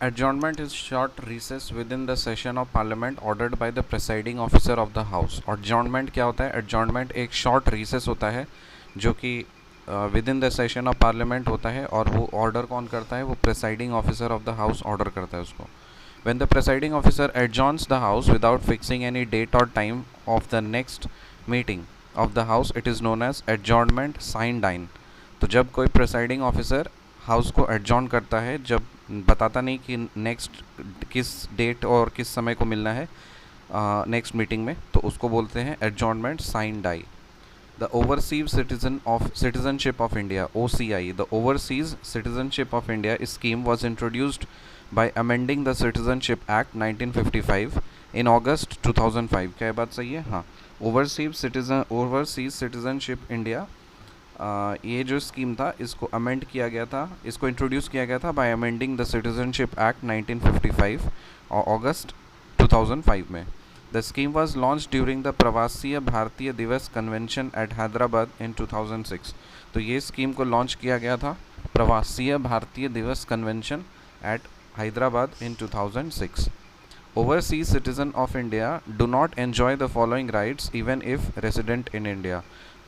Adjournment is short recess within the session of parliament ordered by the presiding officer of the house. Adjournment क्या होता है? Adjournment एक short recess होता है जो कि within the session of parliament होता है, और वो order कौन करता है? वो presiding officer of the house order करता है उसको. When the presiding officer adjourns the house without fixing any date or time of the next meeting of the house, it is known as adjournment sine die. तो जब कोई presiding officer house को adjourn करता है, जब बताता नहीं कि नेक्स्ट किस डेट और किस समय को मिलना है नेक्स्ट मीटिंग में, तो उसको बोलते हैं adjournment sine die. The overseas citizenship of India OCI, the overseas citizenship of India scheme was introduced by amending the Citizenship Act 1955 in August 2005. क्या बात सही है? हाँ. ओवरसीज सिटीजनशिप इंडिया, ये जो स्कीम था इसको अमेंड किया गया था, इसको इंट्रोड्यूस किया गया था by amending the citizenship act 1955 और अगस्त 2005 में. The scheme was launched during the Pravasi Bharatiya Divas convention eight Hyderabad इन 2006. तो ये स्कीम को लॉन्च किया गया था प्रवासीय Bharatiya Divas convention eight Hyderabad in 2006. Overseas citizen of India do not enjoy the following rights even if resident in India.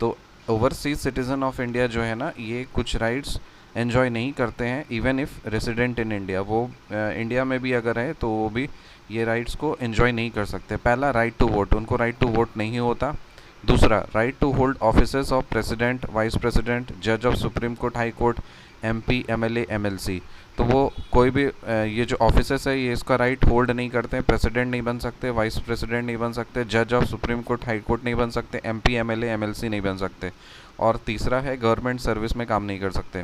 तो overseas citizen of India जो है ना, ये कुछ rights enjoy नहीं करते हैं even if resident in India. वो इंडिया में भी अगर है तो वो भी ये rights को enjoy नहीं कर सकते. पहला right to vote, उनको right to vote नहीं होता. दूसरा right to hold offices of president, vice president, judge of supreme court, high court, MP, MLA, MLC. तो वो कोई भी ये जो ऑफिसर्स है ये इसका राइट होल्ड नहीं करते हैं. प्रेसिडेंट नहीं बन सकते, वाइस प्रेसिडेंट नहीं बन सकते, जज of supreme court, high court नहीं बन सकते, MP, MLA, MLC नहीं बन सकते. और तीसरा है गवर्नमेंट सर्विस में काम नहीं कर सकते.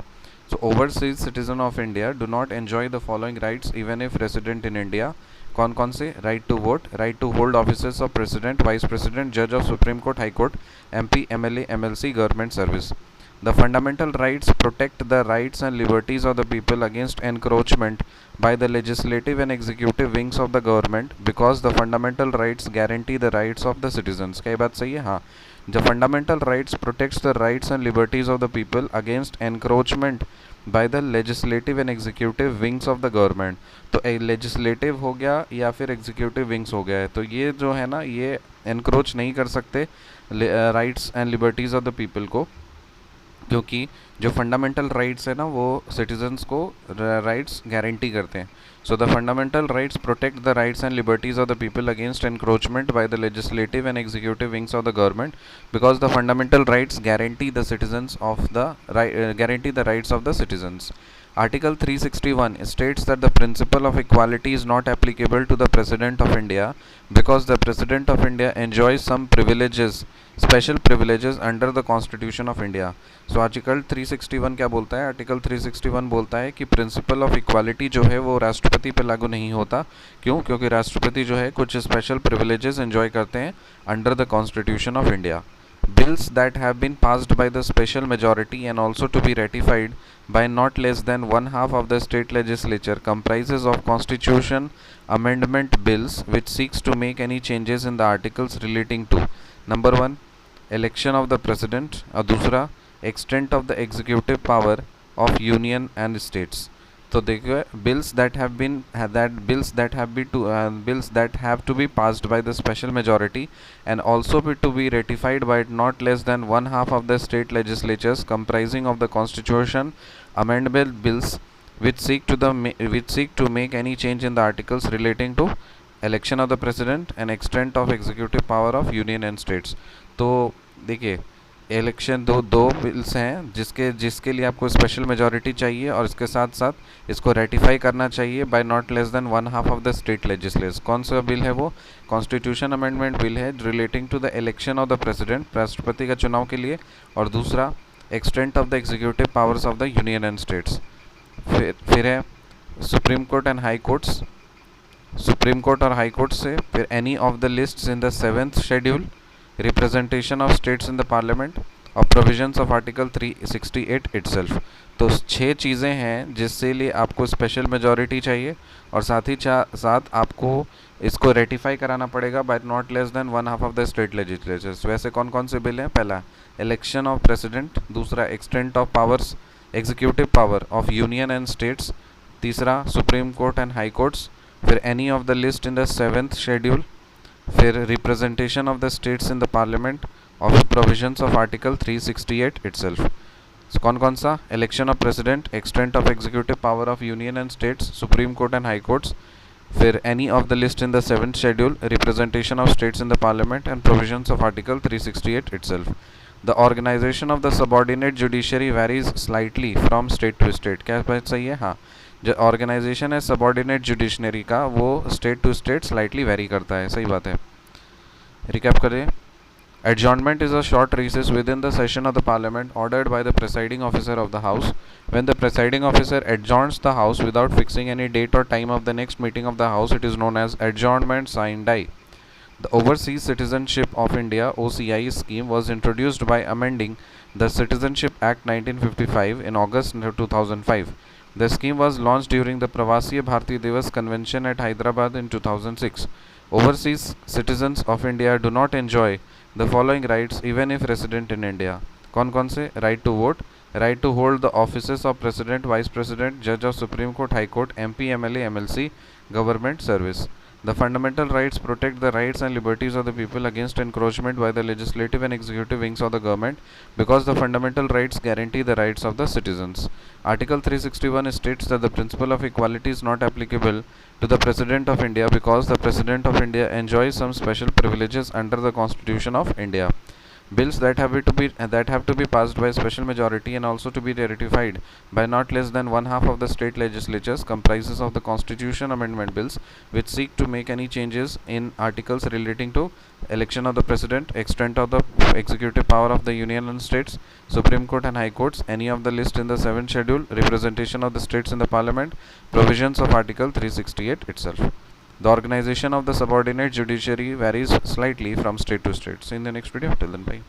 So overseas citizen of India do not enjoy the following rights even if resident in India. कौन कौन से? Right to vote, right to hold officers of president, vice president, जज of supreme court, high court, MP, MLA, MLC, government service. The fundamental rights protect the rights and liberties of the people against encroachment by the legislative and executive wings of the government because the fundamental rights guarantee the rights of the citizens. क्या ये बात सही है? हाँ. The fundamental rights protects the rights and liberties of the people against encroachment by the legislative and executive wings of the government. तो legislative हो गया या फिर executive wings हो गया है, तो ये जो है ना ये encroach नहीं कर सकते rights and liberties of the people को, क्योंकि जो फंडामेंटल राइट्स है ना वो सिटीजन्स को राइट्स गारंटी करते हैं. So the fundamental rights protect the rights and liberties of the people against encroachment by the legislative and executive wings of the government because the fundamental rights guarantee the citizens of the guarantee the rights of the citizens. Article 361 states that the principle of equality is not applicable to the President of India because the President of India enjoys some privileges, special privileges under the Constitution of India. So article 361 क्या बोलता है? Article 361 बोलता है कि principle of equality जो है वो राष्ट्रपति पे लागू नहीं होता. क्यों? क्योंकि राष्ट्रपति जो है कुछ स्पेशल प्रिविलेजेस एंजॉय करते हैं under the constitution of India. Bills that have been passed by the special majority and also to be ratified by not less than one half of the state legislature comprises of constitution amendment bills which seeks to make any changes in the articles relating to number 1 election of the president और दूसरा extent of the executive power of union and states. तो देखिए bills that have to be passed by the special majority and also to be ratified by not less than one half of the state legislatures comprising of the constitution amendment bills which seek to make any change in the articles relating to election of the president and extent of executive power of union and states. तो देखिए election दो bills हैं जिसके लिए आपको special majority चाहिए और इसके साथ साथ इसको रेटिफाई करना चाहिए by not less than one half of the state legislature. कौन सा बिल है वो? कॉन्स्टिट्यूशन अमेंडमेंट बिल है relating to the election of the president, राष्ट्रपति का चुनाव के लिए, और दूसरा extent of the executive powers of the union and states. फिर है supreme court and high courts. Supreme court और हाई कोर्ट से फिर any of the lists in the 7th schedule, representation of states in the parliament और provisions of article 368 itself. तो 6 चीज़ें हैं जिससे लिए आपको स्पेशल मेजॉरिटी चाहिए और साथ ही साथ आपको इसको रेटिफाई कराना पड़ेगा by not less than one half of the state legislatures. वैसे कौन कौन से बिल हैं? पहला इलेक्शन ऑफ प्रेसिडेंट, दूसरा extent of powers executive power of union and states, तीसरा supreme court and high courts, फिर any of the list in the 7th schedule, फिर representation of the states in the parliament और provisions of article 368 itself. कौन कौन सा? Election of president, extent of executive power of union and states, supreme court and high courts, फिर any of the list in the 7th schedule, representation of states in the parliament and provisions of article 368 itself. The organization of the subordinate judiciary varies slightly from state to state. क्या बात सही है? हाँ, जो organisation है subordinate judiciary का वो state to state slightly vary करता है, सही बात है। रिकैप करें। Adjournment is a short recess within the session of the parliament ordered by the presiding officer of the house. When the presiding officer adjourns the house without fixing any date or time of the next meeting of the house, it is known as adjournment sine die. The Overseas Citizenship of India (OCI) scheme was introduced by amending the Citizenship Act 1955 in August 2005. The scheme was launched during the Pravasi Bharatiya Divas Convention at Hyderabad in 2006. Overseas citizens of India do not enjoy the following rights even if resident in India. कौन कौन से? Right to vote, right to hold the offices of President, Vice President, Judge of Supreme Court, High Court, MP, MLA, MLC, government service. The fundamental rights protect the rights and liberties of the people against encroachment by the legislative and executive wings of the government, because the fundamental rights guarantee the rights of the citizens. Article 361 states that the principle of equality is not applicable to the President of India because the President of India enjoys some special privileges under the Constitution of India. Bills that have to be passed by special majority and also to be ratified by not less than one half of the state legislatures comprises of the constitution amendment bills, which seek to make any changes in articles relating to election of the president, extent of the executive power of the union and states, supreme court and high courts, any of the list in the 7th schedule, representation of the states in the parliament, provisions of article 368 itself. The organization of the subordinate judiciary varies slightly from state to state. See you in the next video. Till then, bye.